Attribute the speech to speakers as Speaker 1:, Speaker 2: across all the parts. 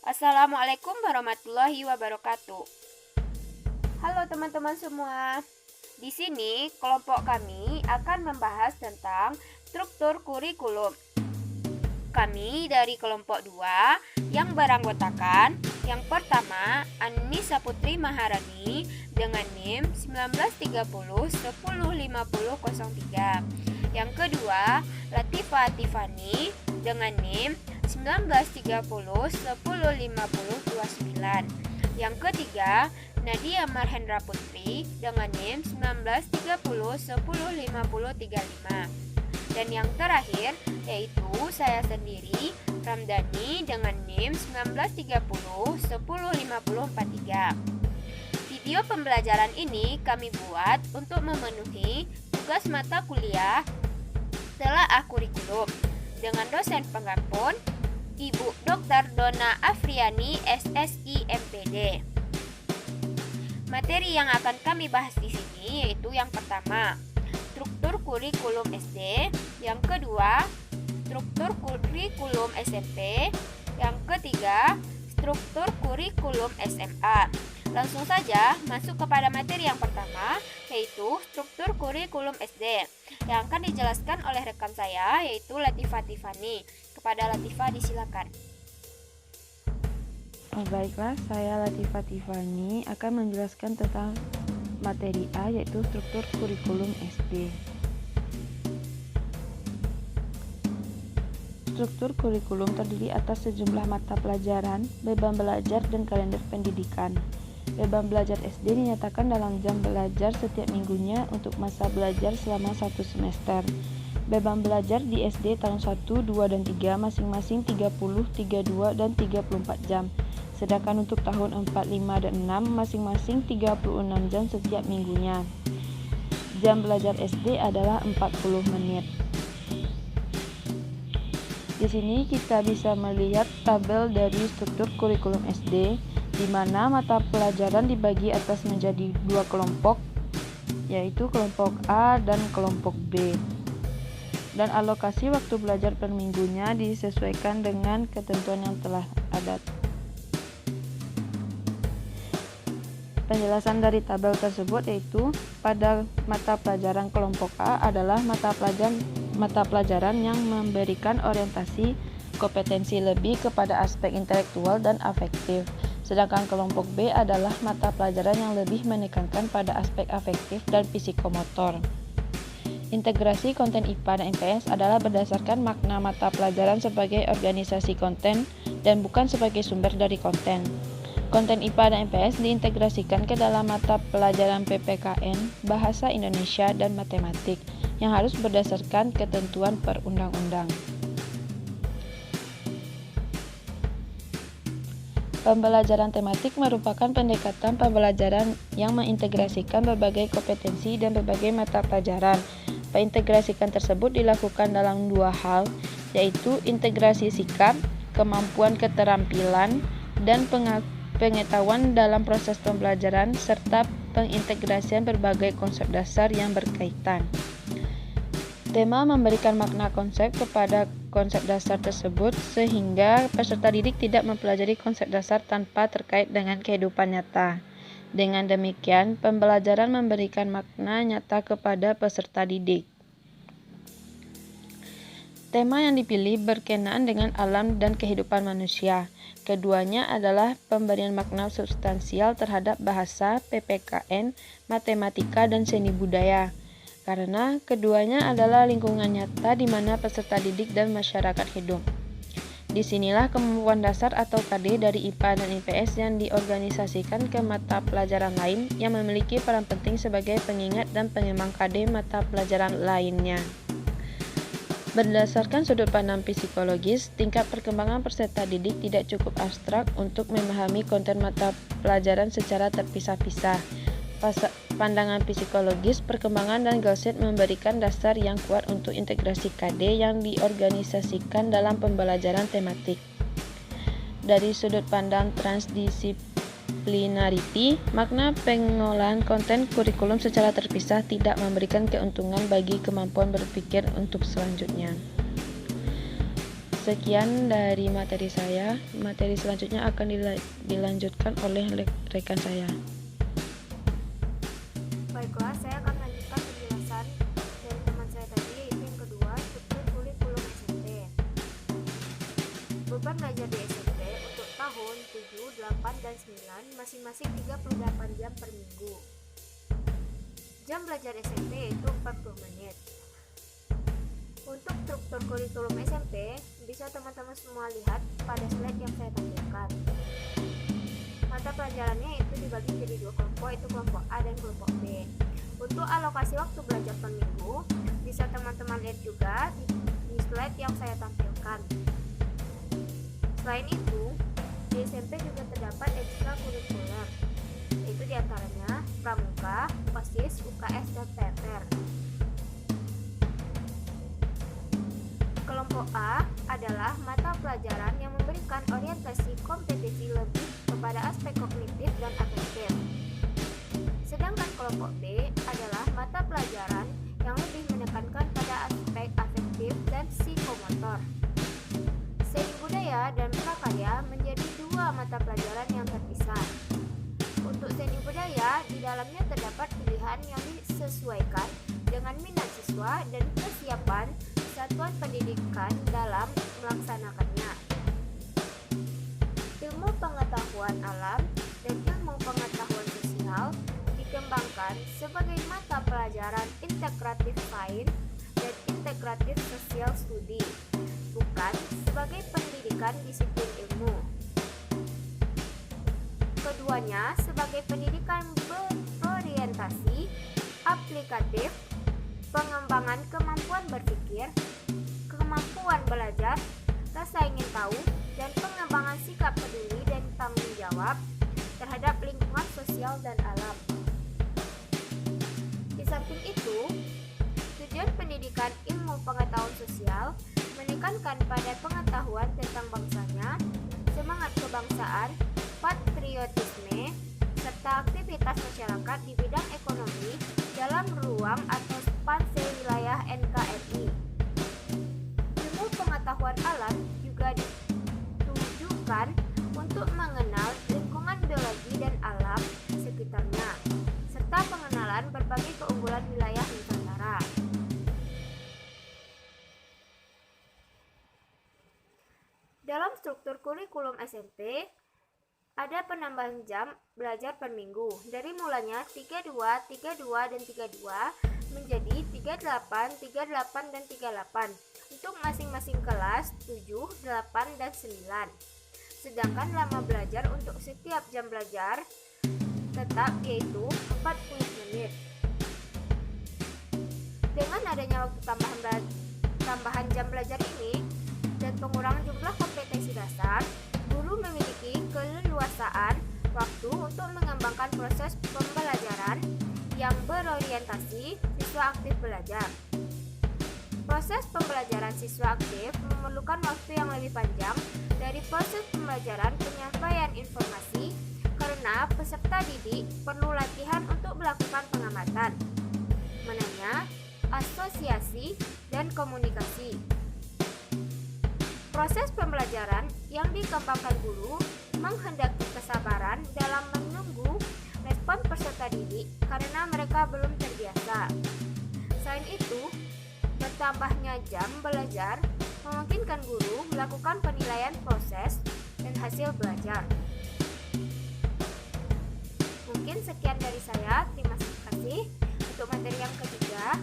Speaker 1: Assalamualaikum warahmatullahi wabarakatuh. Halo teman-teman semua. Di sini kelompok kami akan membahas tentang struktur kurikulum. Kami dari kelompok 2 yang beranggotakan yang pertama Annisa Putri Maharani dengan NIM 1930 105003. Yang kedua Latifah Tiffany dengan NIM 1930 105029. Yang ketiga Nadia Marhendra Putri dengan NIM 1930 105035. Dan yang terakhir yaitu saya sendiri Ramdhani dengan NIM 1930 105043. Video pembelajaran ini kami buat untuk memenuhi tugas mata kuliah telaah kurikulum dengan dosen pengampun Ibu Dr. Donna Afriani SSI MPD. Materi yang akan kami bahas di sini yaitu yang pertama, struktur kurikulum SD, yang kedua, struktur kurikulum SMP, yang ketiga, struktur kurikulum SMA. Langsung saja masuk kepada materi yang pertama, yaitu struktur kurikulum SD, yang akan dijelaskan oleh rekan saya, yaitu Latifah Tiffany. Kepada Latifah disilakan.
Speaker 2: Baiklah, saya Latifah Tiffany akan menjelaskan tentang materi A, yaitu struktur kurikulum SD. Struktur kurikulum terdiri atas sejumlah mata pelajaran, beban belajar, dan kalender pendidikan. Beban belajar SD dinyatakan dalam jam belajar setiap minggunya untuk masa belajar selama 1 semester. Beban belajar di SD tahun 1, 2, dan 3 masing-masing 30, 32, dan 34 jam. Sedangkan untuk tahun 4, 5, dan 6 masing-masing 36 jam setiap minggunya. Jam belajar SD adalah 40 menit. Di sini kita bisa melihat tabel dari struktur kurikulum SD, di mana mata pelajaran dibagi atas menjadi 2 kelompok, yaitu kelompok A dan kelompok B. Dan alokasi waktu belajar per minggunya disesuaikan dengan ketentuan yang telah ada. Penjelasan dari tabel tersebut yaitu pada mata pelajaran kelompok A adalah mata pelajaran yang memberikan orientasi kompetensi lebih kepada aspek intelektual dan afektif. Sedangkan kelompok B adalah mata pelajaran yang lebih menekankan pada aspek afektif dan psikomotor. Integrasi konten IPA dan IPS adalah berdasarkan makna mata pelajaran sebagai organisasi konten dan bukan sebagai sumber dari konten. Konten IPA dan IPS diintegrasikan ke dalam mata pelajaran PPKN, Bahasa Indonesia, dan Matematik yang harus berdasarkan ketentuan perundang-undang. Pembelajaran tematik merupakan pendekatan pembelajaran yang mengintegrasikan berbagai kompetensi dan berbagai mata pelajaran. Pengintegrasikan tersebut dilakukan dalam 2 hal, yaitu integrasi sikap, kemampuan keterampilan, dan pengetahuan dalam proses pembelajaran, serta pengintegrasian berbagai konsep dasar yang berkaitan. Tema memberikan makna konsep kepada konsep dasar tersebut sehingga peserta didik tidak mempelajari konsep dasar tanpa terkait dengan kehidupan nyata. Dengan demikian, pembelajaran memberikan makna nyata kepada peserta didik. Tema yang dipilih berkenaan dengan alam dan kehidupan manusia. Keduanya adalah pemberian makna substansial terhadap bahasa, PPKN, matematika, dan seni budaya. Karena keduanya adalah lingkungan nyata di mana peserta didik dan masyarakat hidup. Disinilah kemampuan dasar atau KD dari IPA dan IPS yang diorganisasikan ke mata pelajaran lain yang memiliki peran penting sebagai pengingat dan pengembang KD mata pelajaran lainnya. Berdasarkan sudut pandang psikologis, tingkat perkembangan peserta didik tidak cukup abstrak untuk memahami konten mata pelajaran secara terpisah-pisah. Pandangan psikologis, perkembangan, dan Gaussian memberikan dasar yang kuat untuk integrasi KD yang diorganisasikan dalam pembelajaran tematik. Dari sudut pandang transdisciplinarity, makna pengolahan konten kurikulum secara terpisah tidak memberikan keuntungan bagi kemampuan berpikir untuk selanjutnya. Sekian dari materi saya. Materi selanjutnya akan dilanjutkan oleh rekan saya.
Speaker 1: Baiklah, saya akan lanjutkan penjelasan dari teman saya tadi, yaitu yang kedua, struktur kurikulum SMP. Beban belajar di SMP untuk tahun 7, 8, dan 9 masing-masing 38 jam per minggu. Jam belajar SMP itu 40 menit. Untuk struktur kurikulum SMP, bisa teman-teman semua lihat pada slide yang saya tampilkan. Mata pelajarannya itu dibagi jadi dua kelompok, itu kelompok A dan kelompok B. Untuk alokasi waktu belajar per minggu, bisa teman-teman lihat juga di slide yang saya tampilkan. Selain itu, di SMP juga terdapat ekstrakurikuler, yaitu diantaranya Pramuka, OSIS, UKS, dan TPR. Kelompok A adalah mata pelajaran yang memberikan orientasi kompetisi lebih kepada aspek kognitif dan afektif. Sedangkan kelompok B adalah mata pelajaran yang lebih menekankan pada aspek afektif dan psikomotor. Seni budaya dan prakarya menjadi dua mata pelajaran yang terpisah. Untuk seni budaya, di dalamnya terdapat pilihan yang disesuaikan dengan minat siswa dan kesiapan satuan pendidikan dalam melaksanakannya. Ilmu pengetahuan alam dan ilmu pengetahuan sosial dikembangkan sebagai mata pelajaran integratif sains dan integratif sosial studi, bukan sebagai pendidikan disiplin ilmu. Keduanya sebagai pendidikan berorientasi aplikatif, pengembangan kemampuan berpikir, kemampuan belajar, rasa ingin tahu, dan pengembangan sikap peduli dan tanggung jawab terhadap lingkungan sosial dan alam. Di samping itu, tujuan pendidikan ilmu pengetahuan sosial menekankan pada pengetahuan tentang bangsanya, semangat kebangsaan, patriotisme, serta aktivitas masyarakat di bidang ekonomi dalam ruang atau spanse wilayah NKRI. Ilmu pengetahuan alam juga ditujukan untuk mengenal lingkungan biologi dan alam sekitarnya, serta pengenalan berbagai keunggulan wilayah Nusantara. Dalam struktur kurikulum SMP, ada penambahan jam belajar per minggu dari mulanya 32, 32, dan 32 menjadi 38, 38, dan 38 untuk masing-masing kelas 7, 8, dan 9. Sedangkan lama belajar untuk setiap jam belajar tetap yaitu 40 menit. Dengan adanya waktu tambahan jam belajar ini dan pengurangan jumlah kompetensi dasar, guru memiliki keleluasaan waktu untuk mengembangkan proses pembelajaran yang berorientasi siswa aktif belajar. Proses pembelajaran siswa aktif memerlukan waktu yang lebih panjang dari proses pembelajaran penyampaian informasi karena peserta didik perlu latihan untuk melakukan pengamatan, menanya, asosiasi, dan komunikasi. Proses pembelajaran yang dikembangkan guru menghendaki kesabaran dalam menunggu respon peserta didik karena mereka belum terbiasa. Selain itu, bertambahnya jam belajar memungkinkan guru melakukan penilaian proses dan hasil belajar. Mungkin sekian dari saya. Terima kasih. Untuk materi yang ketiga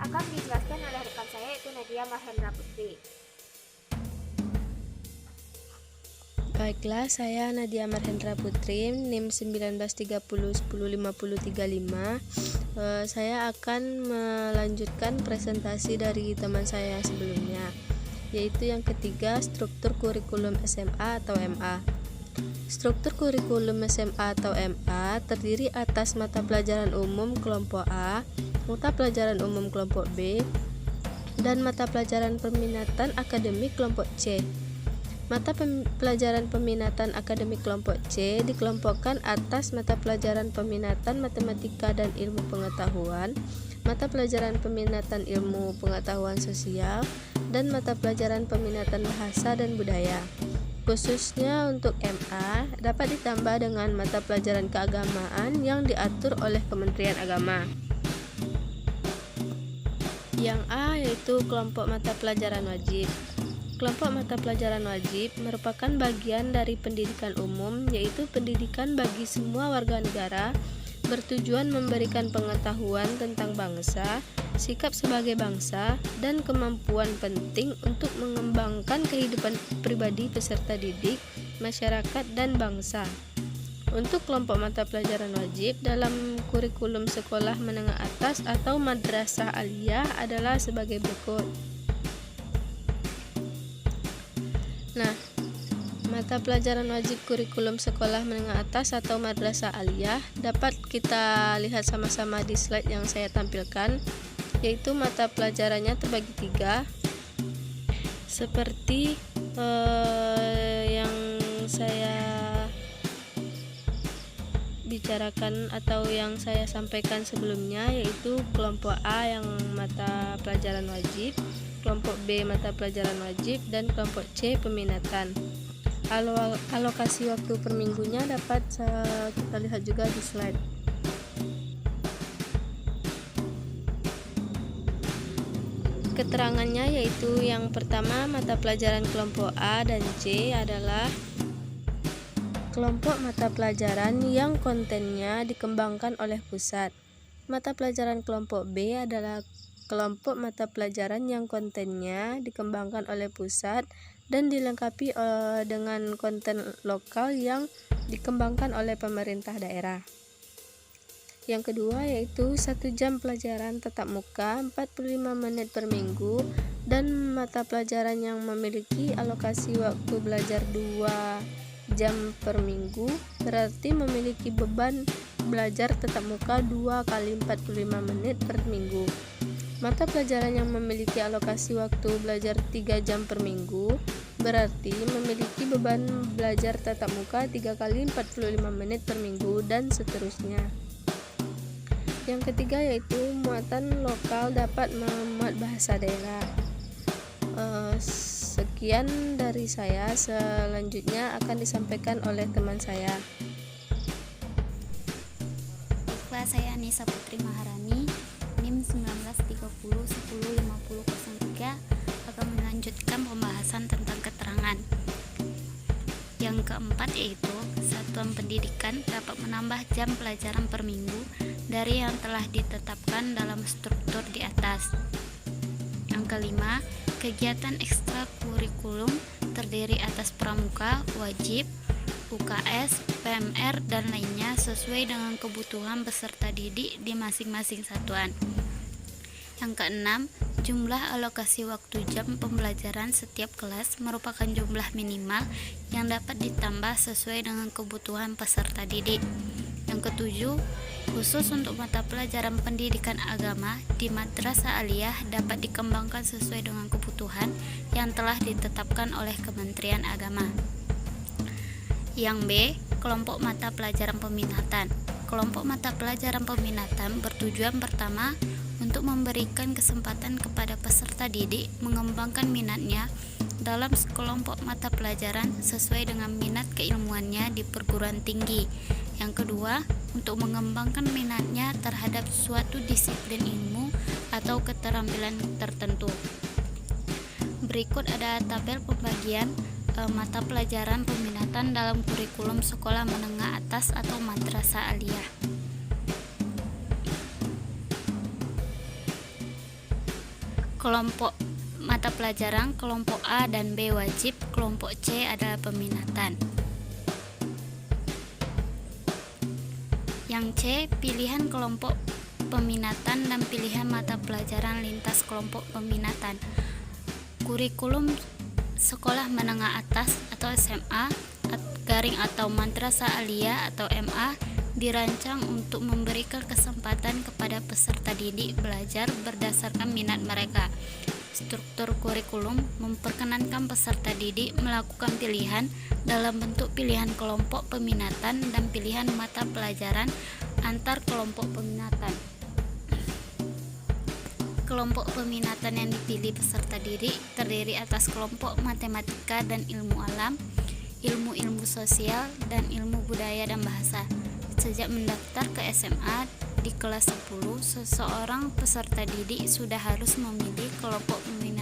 Speaker 1: akan dijelaskan oleh rekan saya, yaitu Nadia Mahendra Putri.
Speaker 3: Baiklah, saya Nadia Marhendra Putri, NIM 1930105035. Saya akan melanjutkan presentasi dari teman saya sebelumnya, yaitu yang ketiga, struktur kurikulum SMA atau MA. Struktur kurikulum SMA atau MA terdiri atas mata pelajaran umum kelompok A, mata pelajaran umum kelompok B, dan mata pelajaran peminatan akademik kelompok C. Mata pelajaran peminatan akademik kelompok C dikelompokkan atas mata pelajaran peminatan matematika dan ilmu pengetahuan, mata pelajaran peminatan ilmu pengetahuan sosial, dan mata pelajaran peminatan bahasa dan budaya. Khususnya untuk MA dapat ditambah dengan mata pelajaran keagamaan yang diatur oleh Kementerian Agama. Yang A yaitu kelompok mata pelajaran wajib. Kelompok mata pelajaran wajib merupakan bagian dari pendidikan umum, yaitu pendidikan bagi semua warga negara, bertujuan memberikan pengetahuan tentang bangsa, sikap sebagai bangsa, dan kemampuan penting untuk mengembangkan kehidupan pribadi peserta didik, masyarakat, dan bangsa. Untuk kelompok mata pelajaran wajib dalam kurikulum sekolah menengah atas atau madrasah aliyah adalah sebagai berikut. Nah, mata pelajaran wajib kurikulum sekolah menengah atas atau madrasah aliyah dapat kita lihat sama-sama di slide yang saya tampilkan, yaitu mata pelajarannya terbagi 3 seperti yang saya bicarakan atau yang saya sampaikan sebelumnya, yaitu kelompok A yang mata pelajaran wajib, kelompok B mata pelajaran wajib, dan kelompok C peminatan. Alokasi waktu per minggunya dapat kita lihat juga di slide. Keterangannya yaitu yang pertama, mata pelajaran kelompok A dan C adalah kelompok mata pelajaran yang kontennya dikembangkan oleh pusat. Mata pelajaran kelompok B adalah kelompok mata pelajaran yang kontennya dikembangkan oleh pusat dan dilengkapi dengan konten lokal yang dikembangkan oleh pemerintah daerah. Yang kedua yaitu 1 jam pelajaran tatap muka 45 menit per minggu dan mata pelajaran yang memiliki alokasi waktu belajar 2 jam per minggu, berarti memiliki beban belajar tatap muka 2 kali 45 menit per minggu. Mata pelajaran yang memiliki alokasi waktu belajar 3 jam per minggu, berarti memiliki beban belajar tatap muka 3 kali 45 menit per minggu, dan seterusnya. Yang ketiga yaitu muatan lokal dapat memuat bahasa daerah. Sekian dari saya, selanjutnya akan disampaikan oleh teman saya.
Speaker 4: Baiklah, saya Anissa Putri Maharani, NIM 1930105003, akan melanjutkan pembahasan tentang keterangan. Yang keempat yaitu satuan pendidikan dapat menambah jam pelajaran per minggu dari yang telah ditetapkan dalam struktur di atas. Yang kelima, kegiatan ekstrakurikulum terdiri atas pramuka, wajib, UKS, PMR, dan lainnya sesuai dengan kebutuhan peserta didik di masing-masing satuan. Yang keenam, jumlah alokasi waktu jam pembelajaran setiap kelas merupakan jumlah minimal yang dapat ditambah sesuai dengan kebutuhan peserta didik. Yang ketujuh, khusus untuk mata pelajaran pendidikan agama di madrasah aliyah dapat dikembangkan sesuai dengan kebutuhan yang telah ditetapkan oleh Kementerian Agama. Yang B, kelompok mata pelajaran peminatan. Kelompok mata pelajaran peminatan bertujuan pertama untuk memberikan kesempatan kepada peserta didik mengembangkan minatnya dalam sekelompok mata pelajaran sesuai dengan minat keilmuannya di perguruan tinggi. Yang kedua, untuk mengembangkan minatnya terhadap suatu disiplin ilmu atau keterampilan tertentu. Berikut ada tabel pembagian mata pelajaran peminatan dalam kurikulum sekolah menengah atas atau madrasah aliyah. Kelompok mata pelajaran kelompok A dan B wajib, kelompok C adalah peminatan. Yang C, pilihan kelompok peminatan dan pilihan mata pelajaran lintas kelompok peminatan. Kurikulum sekolah menengah atas atau SMA garing atau madrasah aliyah atau MA dirancang untuk memberikan kesempatan kepada peserta didik belajar berdasarkan minat mereka. Struktur kurikulum memperkenankan peserta didik melakukan pilihan dalam bentuk pilihan kelompok peminatan dan pilihan mata pelajaran antar kelompok peminatan. Kelompok peminatan yang dipilih peserta didik terdiri atas kelompok matematika dan ilmu alam, ilmu-ilmu sosial, dan ilmu budaya dan bahasa. Sejak mendaftar ke SMA di kelas 10, seseorang peserta didik sudah harus memilih kelompok peminatan